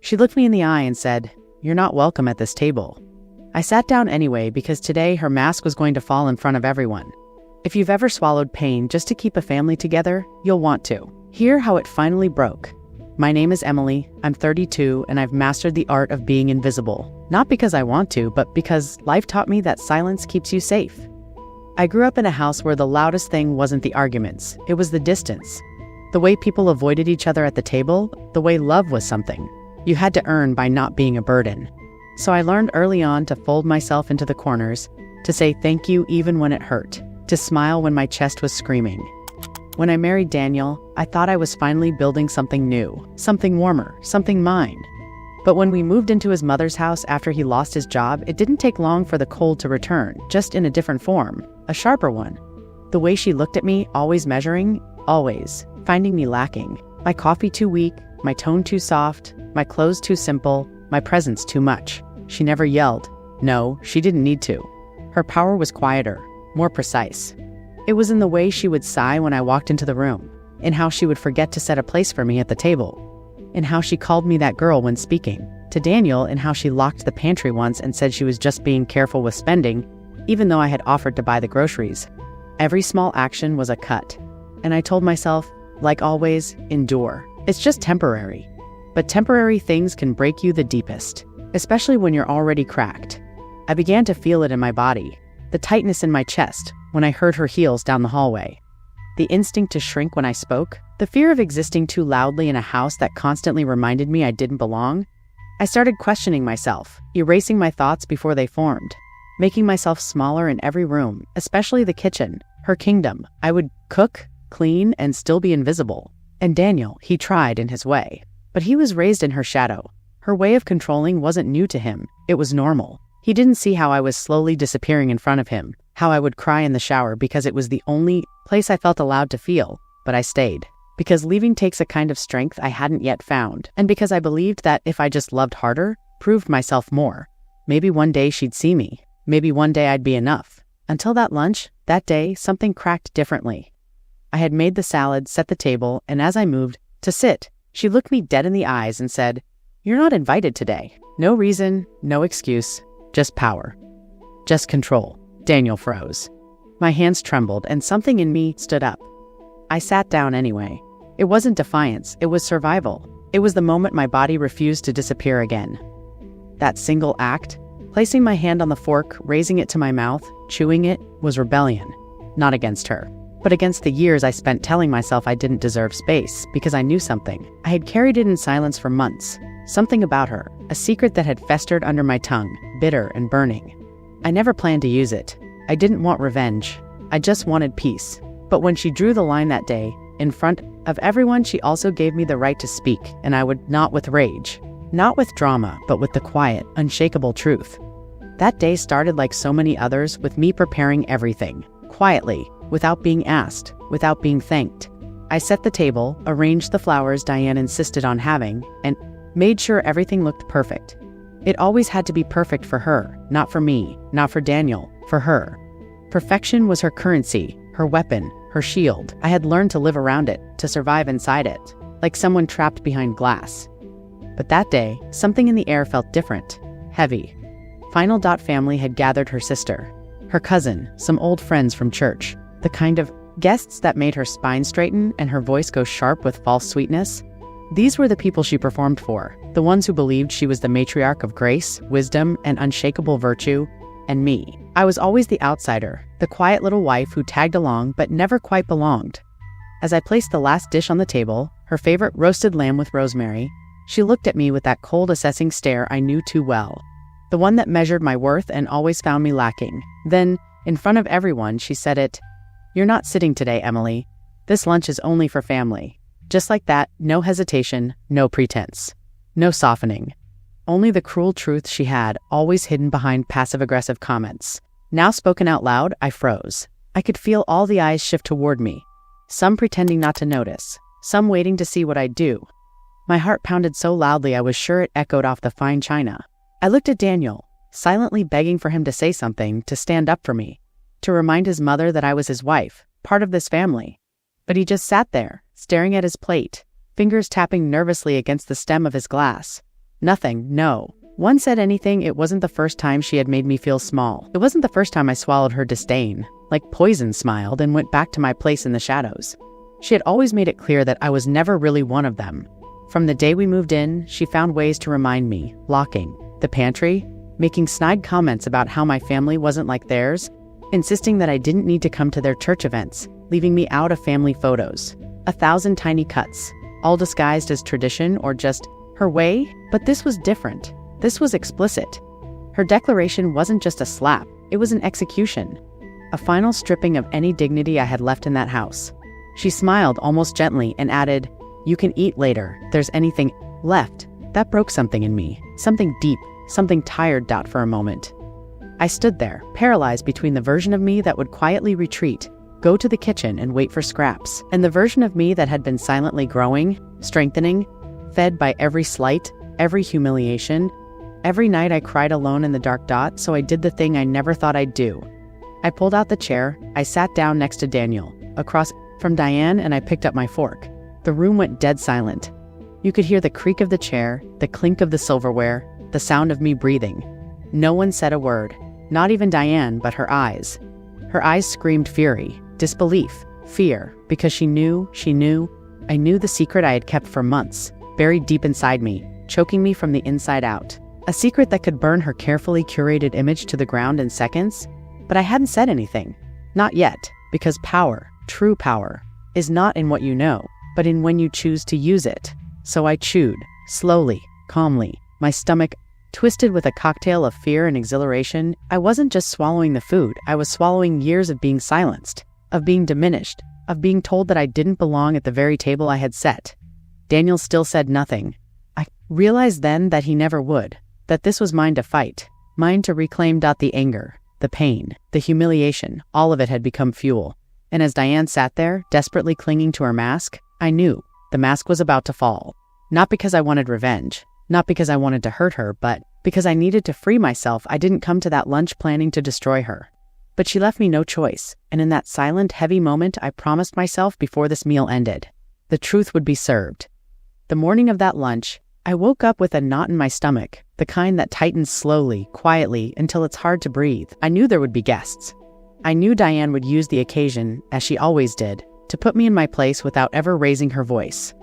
She looked me in the eye and said, "You're not welcome at this table." I sat down anyway because today her mask was going to fall in front of everyone. If you've ever swallowed pain just to keep a family together, you'll want to. Hear how it finally broke. My name is Emily, I'm 32, and I've mastered the art of being invisible. Not because I want to, but because life taught me that silence keeps you safe. I grew up in a house where the loudest thing wasn't the arguments, it was the distance. The way people avoided each other at the table, the way love was something you had to earn by not being a burden. So I learned early on to fold myself into the corners, to say thank you even when it hurt, to smile when my chest was screaming. When I married Daniel, I thought I was finally building something new, something warmer, something mine. But when we moved into his mother's house after he lost his job, it didn't take long for the cold to return, just in a different form, a sharper one. The way she looked at me, always measuring, always, finding me lacking. My coffee too weak, my tone too soft, my clothes too simple, my presence too much. She never yelled. No, she didn't need to. Her power was quieter, more precise. It was in the way she would sigh when I walked into the room, in how she would forget to set a place for me at the table, in how she called me that girl when speaking, to Daniel in how she locked the pantry once and said she was just being careful with spending, even though I had offered to buy the groceries. Every small action was a cut, and I told myself, like always, endure. It's just temporary. But temporary things can break you the deepest, especially when you're already cracked. I began to feel it in my body, the tightness in my chest when I heard her heels down the hallway, the instinct to shrink when I spoke, the fear of existing too loudly in a house that constantly reminded me I didn't belong. I started questioning myself, erasing my thoughts before they formed, making myself smaller in every room, especially the kitchen, her kingdom. I would cook, clean, and still be invisible. And Daniel, he tried in his way. But he was raised in her shadow. Her way of controlling wasn't new to him. It was normal. He didn't see how I was slowly disappearing in front of him, how I would cry in the shower because it was the only place I felt allowed to feel. But I stayed. Because leaving takes a kind of strength I hadn't yet found. And because I believed that if I just loved harder, proved myself more, maybe one day she'd see me. Maybe one day I'd be enough. Until that lunch, that day, something cracked differently. I had made the salad, set the table, and as I moved to sit, she looked me dead in the eyes and said, "You're not invited today." No reason, no excuse, just power. Just control. Daniel froze. My hands trembled and something in me stood up. I sat down anyway. It wasn't defiance, it was survival. It was the moment my body refused to disappear again. That single act, placing my hand on the fork, raising it to my mouth, chewing it, was rebellion. Not against her, but against the years I spent telling myself I didn't deserve space because I knew something. I had carried it in silence for months. Something about her, a secret that had festered under my tongue, bitter and burning. I never planned to use it. I didn't want revenge. I just wanted peace. But when she drew the line that day, in front of everyone, she also gave me the right to speak, and I would not with rage. Not with drama, but with the quiet, unshakable truth. That day started like so many others, with me preparing everything, quietly, without being asked, without being thanked. I set the table, arranged the flowers Diane insisted on having, and made sure everything looked perfect. It always had to be perfect for her, not for me, not for Daniel, for her. Perfection was her currency, her weapon, her shield. I had learned to live around it, to survive inside it, like someone trapped behind glass. But that day, something in the air felt different, heavy. Final Dot family had gathered her sister, her cousin, some old friends from church, the kind of guests that made her spine straighten and her voice go sharp with false sweetness. These were the people she performed for, the ones who believed she was the matriarch of grace, wisdom, and unshakable virtue, and me. I was always the outsider, the quiet little wife who tagged along but never quite belonged. As I placed the last dish on the table, her favorite roasted lamb with rosemary, she looked at me with that cold, assessing stare I knew too well, the one that measured my worth and always found me lacking. Then, in front of everyone, she said it, "You're not sitting today, Emily. This lunch is only for family." Just like that, no hesitation, no pretense, no softening. Only the cruel truth she had, always hidden behind passive-aggressive comments. Now spoken out loud, I froze. I could feel all the eyes shift toward me, some pretending not to notice, some waiting to see what I'd do. My heart pounded so loudly I was sure it echoed off the fine china. I looked at Daniel, silently begging for him to say something, to stand up for me, to remind his mother that I was his wife, part of this family. But he just sat there, staring at his plate, fingers tapping nervously against the stem of his glass. Nothing, no. One said anything, it wasn't the first time she had made me feel small. It wasn't the first time I swallowed her disdain. Like poison smiled and went back to my place in the shadows. She had always made it clear that I was never really one of them. From the day we moved in, she found ways to remind me, locking the pantry, making snide comments about how my family wasn't like theirs, insisting that I didn't need to come to their church events, leaving me out of family photos. 1,000 tiny cuts, all disguised as tradition or just her way, but this was different. This was explicit. Her declaration wasn't just a slap, it was an execution. A final stripping of any dignity I had left in that house. She smiled almost gently and added, "You can eat later, there's anything left." That broke something in me, something deep, something tired. For a moment. I stood there, paralyzed between the version of me that would quietly retreat, go to the kitchen and wait for scraps, and the version of me that had been silently growing, strengthening, fed by every slight, every humiliation. Every night I cried alone in the dark, so I did the thing I never thought I'd do. I pulled out the chair, I sat down next to Daniel, across from Diane, and I picked up my fork. The room went dead silent. You could hear the creak of the chair, the clink of the silverware, the sound of me breathing. No one said a word, not even Diane, but her eyes. Her eyes screamed fury, disbelief, fear, because she knew. I knew the secret I had kept for months, buried deep inside me, choking me from the inside out. A secret that could burn her carefully curated image to the ground in seconds. But I hadn't said anything. Not yet, because power, true power, is not in what you know, but in when you choose to use it. So I chewed, slowly, calmly, my stomach twisted with a cocktail of fear and exhilaration. I wasn't just swallowing the food, I was swallowing years of being silenced, of being diminished, of being told that I didn't belong at the very table I had set. Daniel still said nothing. I realized then that he never would, that this was mine to fight, mine to reclaim. The anger, the pain, the humiliation, all of it had become fuel. And as Diane sat there, desperately clinging to her mask, I knew the mask was about to fall. Not because I wanted revenge, not because I wanted to hurt her, but because I needed to free myself. I didn't come to that lunch planning to destroy her. But she left me no choice, and in that silent, heavy moment, I promised myself before this meal ended, the truth would be served. The morning of that lunch, I woke up with a knot in my stomach, the kind that tightens slowly, quietly, until it's hard to breathe. I knew there would be guests. I knew Diane would use the occasion, as she always did, to put me in my place without ever raising her voice.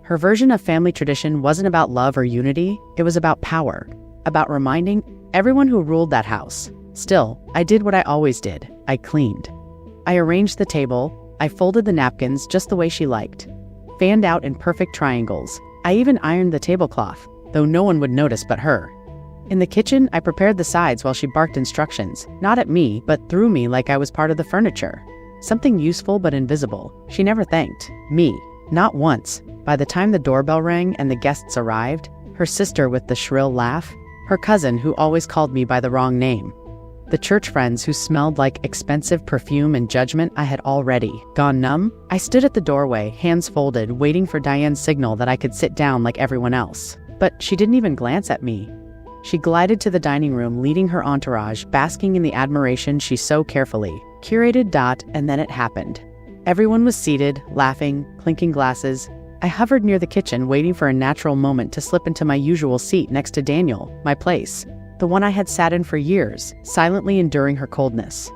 Her version of family tradition wasn't about love or unity, it was about power, about reminding everyone who ruled that house. Still, I did what I always did. I cleaned. I arranged the table, I folded the napkins just the way she liked, fanned out in perfect triangles. I even ironed the tablecloth, though no one would notice but her. In the kitchen, I prepared the sides while she barked instructions, not at me, but through me like I was part of the furniture. Something useful but invisible. She never thanked me, not once. By the time the doorbell rang and the guests arrived, her sister with the shrill laugh, her cousin who always called me by the wrong name, the church friends who smelled like expensive perfume and judgment, I had already gone numb. I stood at the doorway, hands folded, waiting for Diane's signal that I could sit down like everyone else. But she didn't even glance at me. She glided to the dining room, leading her entourage, basking in the admiration she so carefully curated. And then it happened. Everyone was seated, laughing, clinking glasses. I hovered near the kitchen, waiting for a natural moment to slip into my usual seat next to Daniel, my place, the one I had sat in for years, silently enduring her coldness.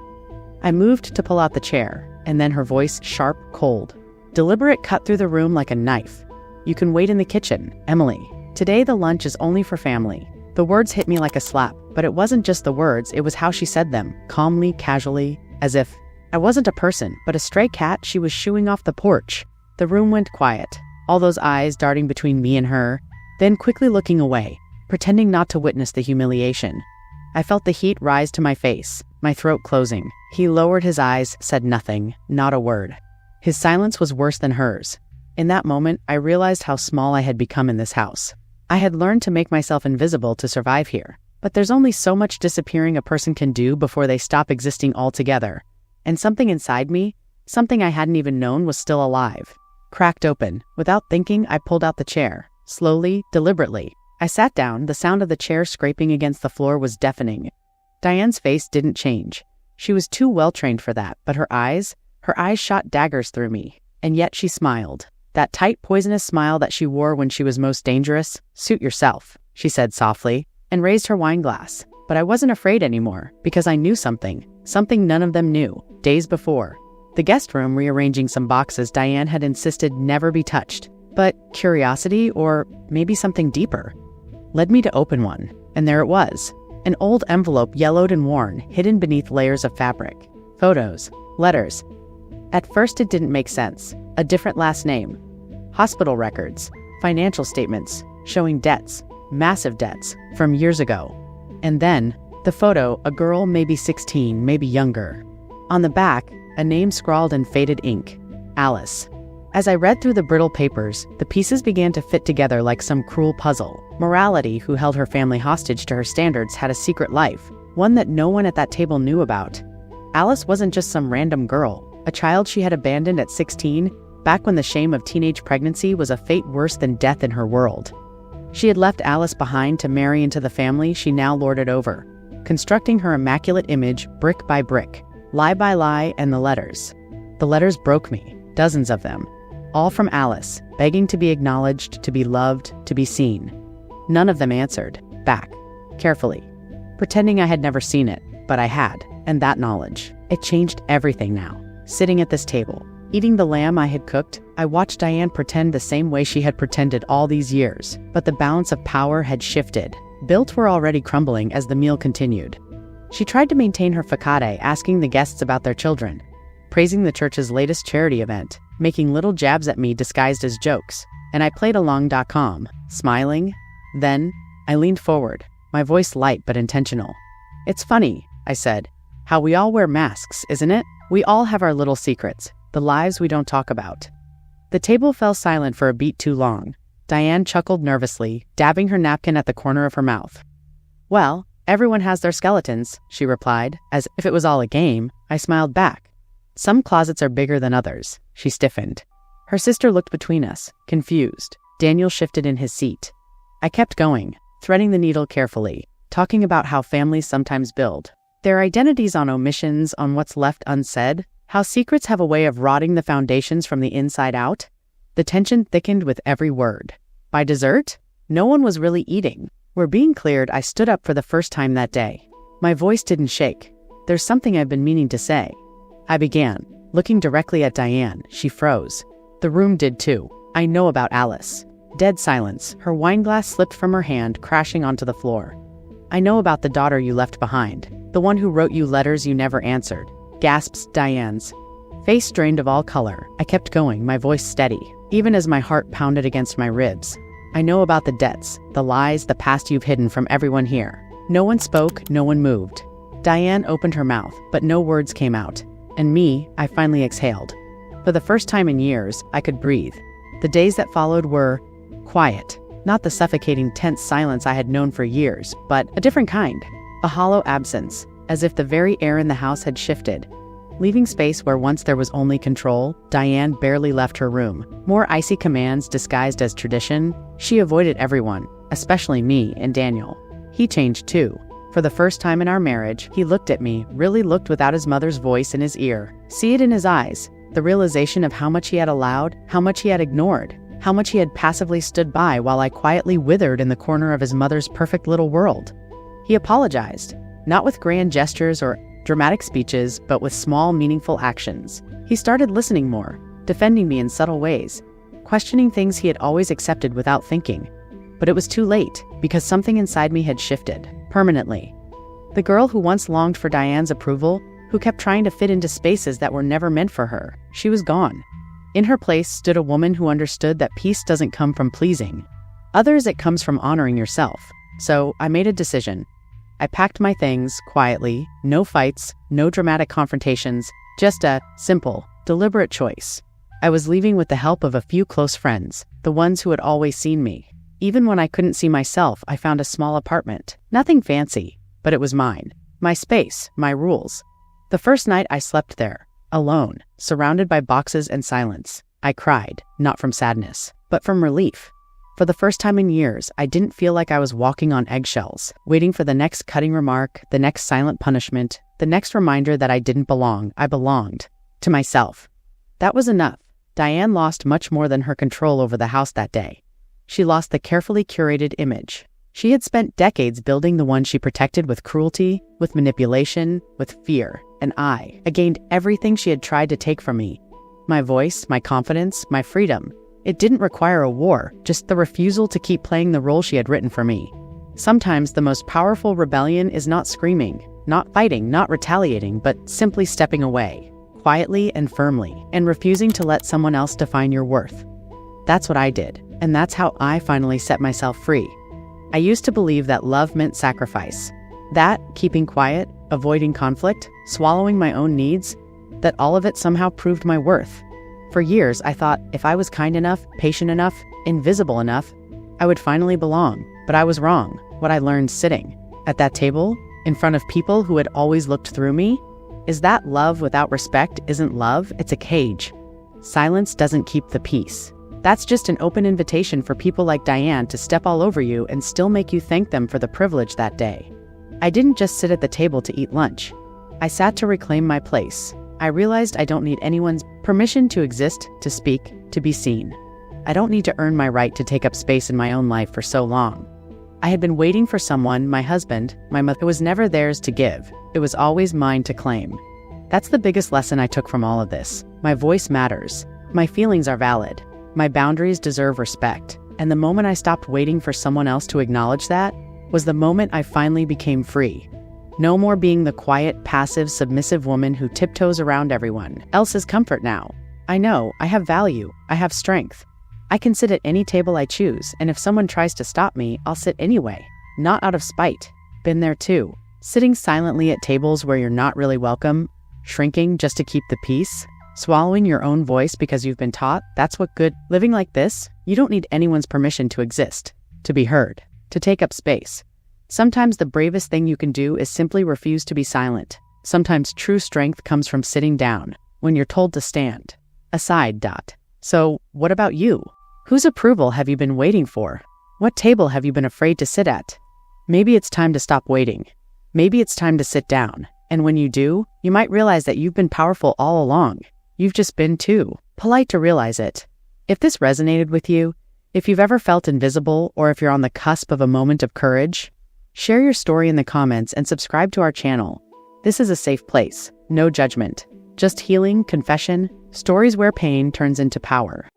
I moved to pull out the chair, and then her voice, sharp, cold, deliberate, cut through the room like a knife. "You can wait in the kitchen, Emily. Today the lunch is only for family." The words hit me like a slap, but it wasn't just the words, it was how she said them, calmly, casually, as if I wasn't a person, but a stray cat she was shooing off the porch. The room went quiet, all those eyes darting between me and her, then quickly looking away, pretending not to witness the humiliation. I felt the heat rise to my face, my throat closing. He lowered his eyes, said nothing, not a word. His silence was worse than hers. In that moment, I realized how small I had become in this house. I had learned to make myself invisible to survive here. But there's only so much disappearing a person can do before they stop existing altogether. And something inside me, something I hadn't even known, was still alive. Cracked open. Without thinking, I pulled out the chair. Slowly, deliberately. I sat down. The sound of the chair scraping against the floor was deafening. Diane's face didn't change. She was too well-trained for that, but her eyes shot daggers through me. And yet she smiled. That tight, poisonous smile that she wore when she was most dangerous. Suit yourself. she said softly, and raised her wine glass. But I wasn't afraid anymore, because I knew something none of them knew, days before. The guest room, rearranging some boxes Diane had insisted never be touched. But curiosity, or maybe something deeper, led me to open one, and there it was. An old envelope, yellowed and worn, hidden beneath layers of fabric. Photos, letters. At first it didn't make sense. A different last name. Hospital records, financial statements, showing debts, massive debts, from years ago. And then, the photo, a girl maybe 16, maybe younger. On the back, a name scrawled in faded ink, Alice. As I read through the brittle papers, the pieces began to fit together like some cruel puzzle. Morality, who held her family hostage to her standards, had a secret life, one that no one at that table knew about. Alice wasn't just some random girl, a child she had abandoned at 16, back when the shame of teenage pregnancy was a fate worse than death in her world. She had left Alice behind to marry into the family she now lorded over, constructing her immaculate image brick by brick, lie by lie, and the letters. The letters broke me, dozens of them. All from Alice, begging to be acknowledged, to be loved, to be seen. None of them answered, back, carefully, pretending I had never seen it, but I had, and that knowledge. It changed everything now. Sitting at this table, eating the lamb I had cooked, I watched Diane pretend the same way she had pretended all these years, but the balance of power had shifted. Bills were already crumbling as the meal continued. She tried to maintain her facade, asking the guests about their children, praising the church's latest charity event, making little jabs at me disguised as jokes, and I played along, smiling. Then, I leaned forward, my voice light but intentional. "It's funny," I said, "how we all wear masks, isn't it? We all have our little secrets, the lives we don't talk about." The table fell silent for a beat too long. Diane chuckled nervously, dabbing her napkin at the corner of her mouth. "Well, everyone has their skeletons," she replied, as if it was all a game. I smiled back. "Some closets are bigger than others." She stiffened. Her sister looked between us, confused. Daniel shifted in his seat. I kept going, threading the needle carefully, talking about how families sometimes build their identities on omissions, on what's left unsaid, how secrets have a way of rotting the foundations from the inside out. The tension thickened with every word. By dessert, no one was really eating. Where being cleared, I stood up for the first time that day. My voice didn't shake. "There's something I've been meaning to say." I began, looking directly at Diane. She froze. The room did too. "I know about Alice." Dead silence. Her wine glass slipped from her hand, crashing onto the floor. "I know about the daughter you left behind, the one who wrote you letters you never answered," gasps Diane's face drained of all color. I kept going, my voice steady, even as my heart pounded against my ribs. "I know about the debts, the lies, the past you've hidden from everyone here." No one spoke, no one moved. Diane opened her mouth, but no words came out. And me, I finally exhaled. For the first time in years, I could breathe. The days that followed were quiet, not the suffocating, tense silence I had known for years, but a different kind. A hollow absence, as if the very air in the house had shifted. Leaving space where once there was only control, Diane barely left her room. More icy commands disguised as tradition. She avoided everyone, especially me and Daniel. He changed too. For the first time in our marriage, he looked at me, really looked without his mother's voice in his ear. See it in his eyes, the realization of how much he had allowed, how much he had ignored, how much he had passively stood by while I quietly withered in the corner of his mother's perfect little world. He apologized, not with grand gestures or dramatic speeches, but with small, meaningful actions. He started listening more, defending me in subtle ways, questioning things he had always accepted without thinking. But it was too late, because something inside me had shifted, permanently. The girl who once longed for Diane's approval, who kept trying to fit into spaces that were never meant for her, she was gone. In her place stood a woman who understood that peace doesn't come from pleasing others, it comes from honoring yourself. So I made a decision. I packed my things quietly, no fights, no dramatic confrontations, just a simple, deliberate choice. I was leaving with the help of a few close friends, the ones who had always seen me. Even when I couldn't see myself, I found a small apartment. Nothing fancy, but it was mine. My space, my rules. The first night I slept there, alone, surrounded by boxes and silence. I cried, not from sadness, but from relief. For the first time in years, I didn't feel like I was walking on eggshells, waiting for the next cutting remark, the next silent punishment, the next reminder that I didn't belong. I belonged to myself. That was enough. Diane lost much more than her control over the house that day. She lost the carefully curated image. She had spent decades building the one she protected with cruelty, with manipulation, with fear, and I gained everything she had tried to take from me. My voice, my confidence, my freedom. It didn't require a war, just the refusal to keep playing the role she had written for me. Sometimes the most powerful rebellion is not screaming, not fighting, not retaliating, but simply stepping away, quietly and firmly, and refusing to let someone else define your worth. That's what I did, and that's how I finally set myself free. I used to believe that love meant sacrifice. That, keeping quiet, avoiding conflict, swallowing my own needs, that all of it somehow proved my worth. For years, I thought if I was kind enough, patient enough, invisible enough, I would finally belong. But I was wrong. What I learned sitting at that table, in front of people who had always looked through me, is that love without respect isn't love, it's a cage. Silence doesn't keep the peace. That's just an open invitation for people like Diane to step all over you and still make you thank them for the privilege that day. I didn't just sit at the table to eat lunch. I sat to reclaim my place. I realized I don't need anyone's permission to exist, to speak, to be seen. I don't need to earn my right to take up space in my own life for so long. I had been waiting for someone, my husband, my mother. It was never theirs to give. It was always mine to claim. That's the biggest lesson I took from all of this. My voice matters. My feelings are valid. My boundaries deserve respect. And the moment I stopped waiting for someone else to acknowledge that was the moment I finally became free. No more being the quiet, passive, submissive woman who tiptoes around everyone else's comfort now. I know, I have value. I have strength. I can sit at any table I choose, and if someone tries to stop me, I'll sit anyway. Not out of spite. Been there too. Sitting silently at tables where you're not really welcome, shrinking just to keep the peace, swallowing your own voice because you've been taught that's what good. Living like this, you don't need anyone's permission to exist, to be heard, to take up space. Sometimes the bravest thing you can do is simply refuse to be silent. Sometimes true strength comes from sitting down when you're told to stand. Aside. So, what about you? Whose approval have you been waiting for? What table have you been afraid to sit at? Maybe it's time to stop waiting. Maybe it's time to sit down. And when you do, you might realize that you've been powerful all along. You've just been too polite to realize it. If this resonated with you, if you've ever felt invisible, or if you're on the cusp of a moment of courage, share your story in the comments and subscribe to our channel. This is a safe place, no judgment, just healing, confession, stories where pain turns into power.